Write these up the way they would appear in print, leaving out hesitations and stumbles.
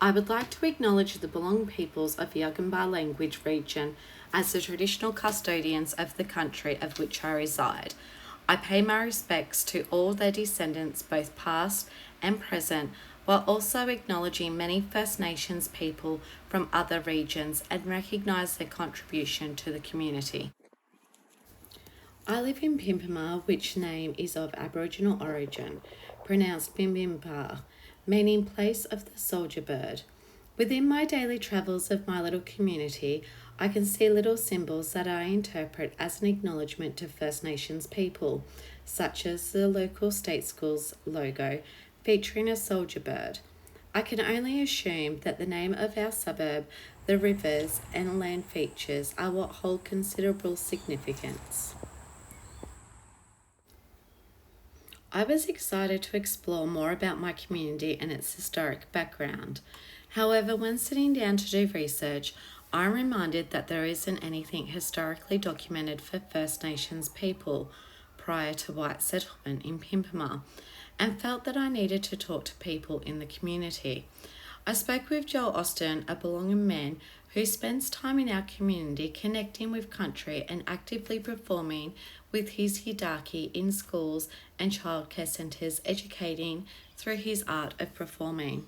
I would like to acknowledge the Belong peoples of the Yugambeh language region as the traditional custodians of the country of which I reside. I pay my respects to all their descendants, both past and present, while also acknowledging many First Nations people from other regions and recognise their contribution to the community. I live in Pimpama, which name is of Aboriginal origin, pronounced Bimbimpa, meaning place of the soldier bird. Within my daily travels of my little community, I can see little symbols that I interpret as an acknowledgement to First Nations people, such as the local state school's logo featuring a soldier bird. I can only assume that the name of our suburb, the rivers, and land features are what hold considerable significance. I was excited to explore more about my community and its historic background. However, when sitting down to do research, I'm reminded that there isn't anything historically documented for First Nations people prior to white settlement in Pimpama, and felt that I needed to talk to people in the community. I spoke with Joel Austin, a Belonging man who spends time in our community connecting with country and actively performing with his Hidaki in schools and childcare centres, educating through his art of performing.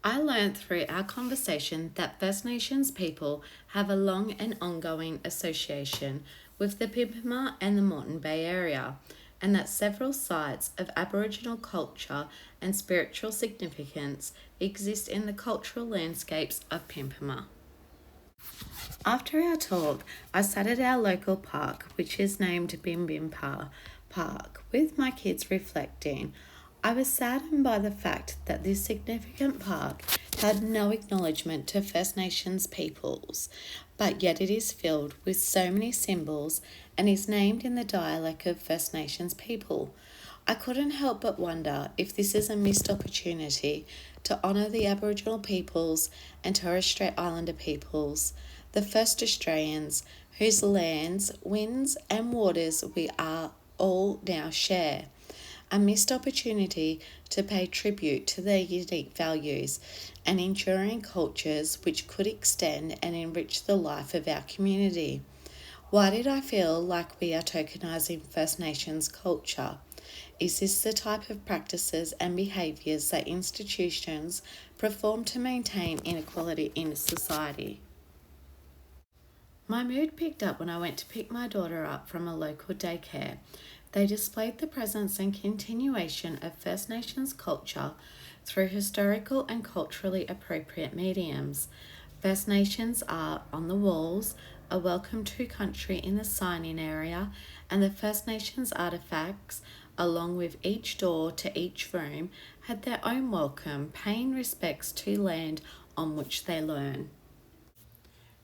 I learned through our conversation that First Nations people have a long and ongoing association with the Pimpama and the Moreton Bay area, and that several sites of Aboriginal culture and spiritual significance exist in the cultural landscapes of Pimpama. After our talk, I sat at our local park, which is named Bimbimpa Park, with my kids reflecting. I was saddened by the fact that this significant park had no acknowledgement to First Nations peoples, but yet it is filled with so many symbols and is named in the dialect of First Nations people. I couldn't help but wonder if this is a missed opportunity to honour the Aboriginal peoples and Torres Strait Islander peoples, the first Australians whose lands, winds and waters we are all now share. A missed opportunity to pay tribute to their unique values and enduring cultures which could extend and enrich the life of our community. Why did I feel like we are tokenising First Nations culture? Is this the type of practices and behaviours that institutions perform to maintain inequality in society? My mood picked up when I went to pick my daughter up from a local daycare. They displayed the presence and continuation of First Nations culture through historical and culturally appropriate mediums. First Nations art on the walls, a welcome to country in the sign-in area, and the First Nations artefacts, along with each door to each room, had their own welcome, paying respects to land on which they learn.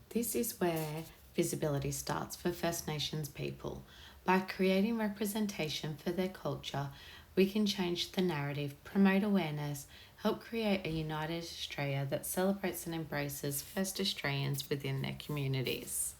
This is where visibility starts for First Nations people. By creating representation for their culture, we can change the narrative, promote awareness, help create a united Australia that celebrates and embraces First Australians within their communities.